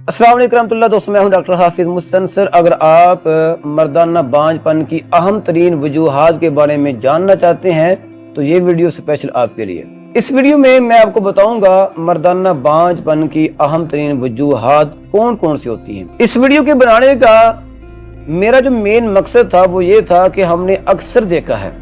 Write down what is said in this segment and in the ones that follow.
अस्सलाम वालेकुम रहमतुल्लाह। दोस्तों मैं हूं डॉक्टर हाफिज मुस्तनसर। अगर आप मर्दाना बांझपन की अहम तरीन वजूहात के बारे में जानना चाहते हैं तो ये वीडियो स्पेशल आपके लिए। इस वीडियो में मैं आपको बताऊंगा मर्दाना बांझपन की अहम तरीन वजूहात कौन कौन सी होती हैं। इस वीडियो के बनाने का मेरा जो मेन मकसद था वो ये था कि हमने अक्सर देखा है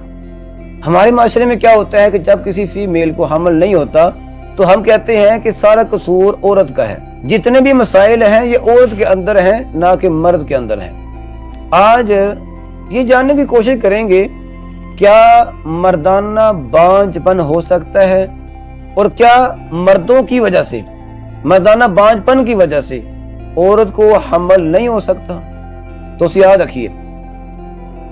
हमारे माशरे में क्या होता है कि जब किसी फीमेल को हमल नहीं होता तो हम कहते हैं कि सारा कसूर औरत का है। जितने भी मसाइल हैं ये औरत के अंदर हैं, ना कि मर्द के अंदर हैं। आज ये जानने की कोशिश करेंगे क्या मर्दाना बांझपन हो सकता है और क्या मर्दों की वजह से, मर्दाना बांझपन की वजह से औरत को हमल नहीं हो सकता। तो याद रखिए,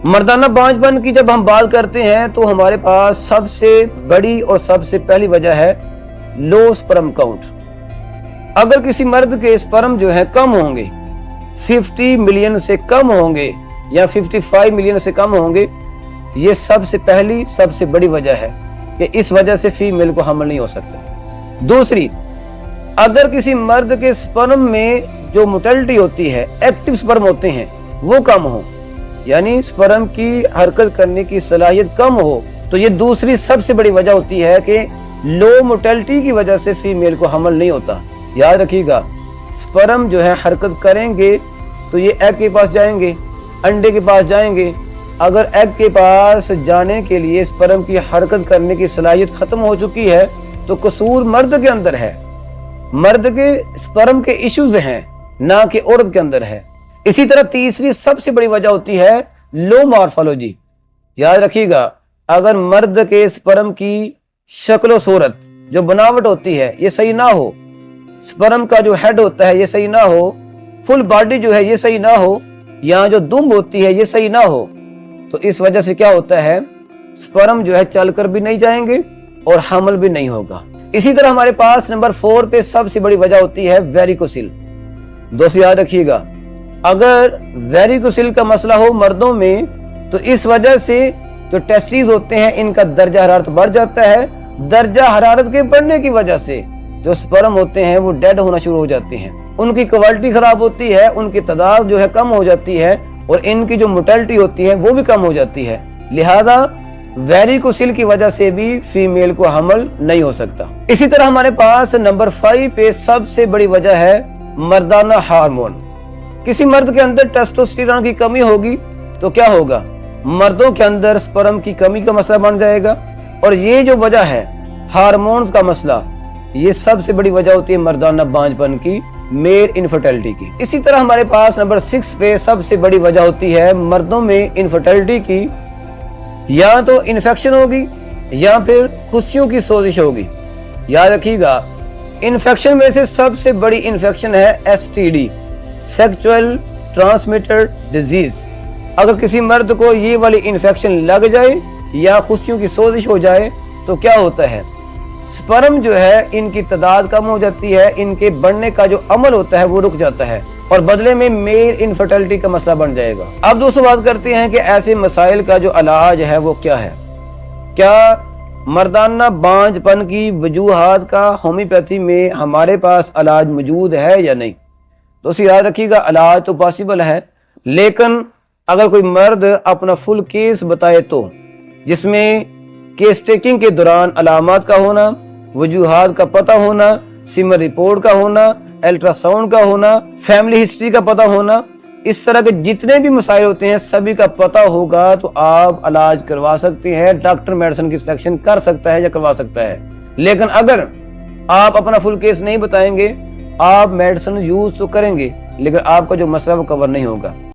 मर्दाना बांझपन की जब हम बात करते हैं तो हमारे पास सबसे बड़ी और सबसे पहली वजह है लो स्पर्म काउंट। अगर किसी मर्द के स्पर्म जो है कम होंगे, 50 मिलियन से कम होंगे या 55 मिलियन से कम होंगे, ये सबसे पहली सबसे बड़ी वजह है कि इस वजह से फीमेल को हमल नहीं हो सकता। दूसरी, अगर किसी मर्द के स्पर्म में जो मोटिलिटी होती है, एक्टिव स्पर्म होते हैं, वो कम हो, यानी स्पर्म की हरकत करने की सलाहियत कम हो, तो ये दूसरी सबसे बड़ी वजह होती है कि लो मोटिलिटी की वजह से फीमेल को हमल नहीं होता। याद रखिएगा, स्पर्म जो है हरकत करेंगे तो ये एग के पास जाएंगे, अंडे के पास जाएंगे। अगर एग के पास जाने के लिए स्पर्म की हरकत करने की सलाहियत खत्म हो चुकी है तो कसूर मर्द के अंदर है, मर्द के स्पर्म के इश्यूज हैं, ना कि औरत के अंदर है। इसी तरह तीसरी सबसे बड़ी वजह होती है लो मॉर्फोलॉजी। याद रखिएगा, अगर मर्द के स्पर्म की शक्ल सूरत जो बनावट होती है ये सही ना हो, स्पर्म का जो हेड होता है ये सही ना हो, फुल बॉडी जो है ये सही ना हो, यहाँ जो दुम होती है ये सही ना हो, तो इस वजह से क्या होता है, स्पर्म जो है चलकर भी नहीं जाएंगे और हमल भी नहीं होगा। इसी तरह हमारे पास नंबर 4 पे सबसे बड़ी वजह होती है वेरिकोसिल। दोस्तों याद रखिएगा, अगर वेरिकोसिल का मसला हो मर्दों में तो इस वजह से जो टेस्टिस होते हैं इनका दर्जा हरारत बढ़ जाता है। दर्जा हरारत के बढ़ने की वजह से जो स्पर्म होते हैं वो डेड होना शुरू हो जाते हैं, उनकी क्वालिटी खराब होती है, उनकी तादाद जो है कम हो जाती है और इनकी जो मोटिलिटी होती है वो भी कम हो जाती है। लिहाजा वेरिकोसिल की वजह से भी फीमेल को हमल नहीं हो सकता। इसी तरह हमारे पास नंबर 5 पे सबसे बड़ी वजह है मर्दाना हार्मोन। किसी मर्द के अंदर टेस्टोस्टेरोन की कमी होगी तो क्या होगा, मर्दों के अंदर स्पर्म की कमी का मसला बन जाएगा। और ये जो वजह है हार्मोन्स का मसला, ये सबसे बड़ी वजह होती है मर्दाना बांझपन की, मेल इनफर्टिलिटी की। इसी तरह हमारे पास नंबर 6 पे सबसे बड़ी वजह होती है मर्दों में इनफर्टिलिटी की, या तो इन्फेक्शन होगी या फिर खुशियों की सोजिश होगी। याद रखिएगा, इन्फेक्शन में से सबसे बड़ी इन्फेक्शन है STD, सेक्सुअल ट्रांसमिटेड डिजीज। अगर किसी मर्द को ये वाली इन्फेक्शन लग जाए या खुशियों की सोजिश हो जाए तो क्या होता है, स्पर्म जो है इनकी तादाद कम हो जाती है, इनके बढ़ने का जो अमल होता है वो रुक जाता है और बदले में मेल इनफर्टिलिटी का मसला बन जाएगा। अब दोस्तों बात करते हैं कि ऐसे मसाइल का जो इलाज है वो क्या है। क्या मर्दाना बांझपन की वजूहात का होम्योपैथी में हमारे पास इलाज मौजूद है या नहीं। दोस्तों याद रखिएगा, इलाज तो पॉसिबल है, लेकिन अगर कोई मर्द अपना फुल केस बताए तो, जिसमें केस टेकिंग के दौरान अलामात का होना, वजूहात का पता होना, सिमर रिपोर्ट का होना, अल्ट्रासाउंड का होना, फैमिली हिस्ट्री का पता होना, इस तरह के जितने भी मसाइल होते हैं सभी का पता होगा तो आप इलाज करवा सकते हैं। डॉक्टर मेडिसिन की सिलेक्शन कर सकता है या करवा सकता है। लेकिन अगर आप अपना फुल केस नहीं बताएंगे, आप मेडिसिन यूज तो करेंगे लेकिन आपका जो मसला वो कवर नहीं होगा।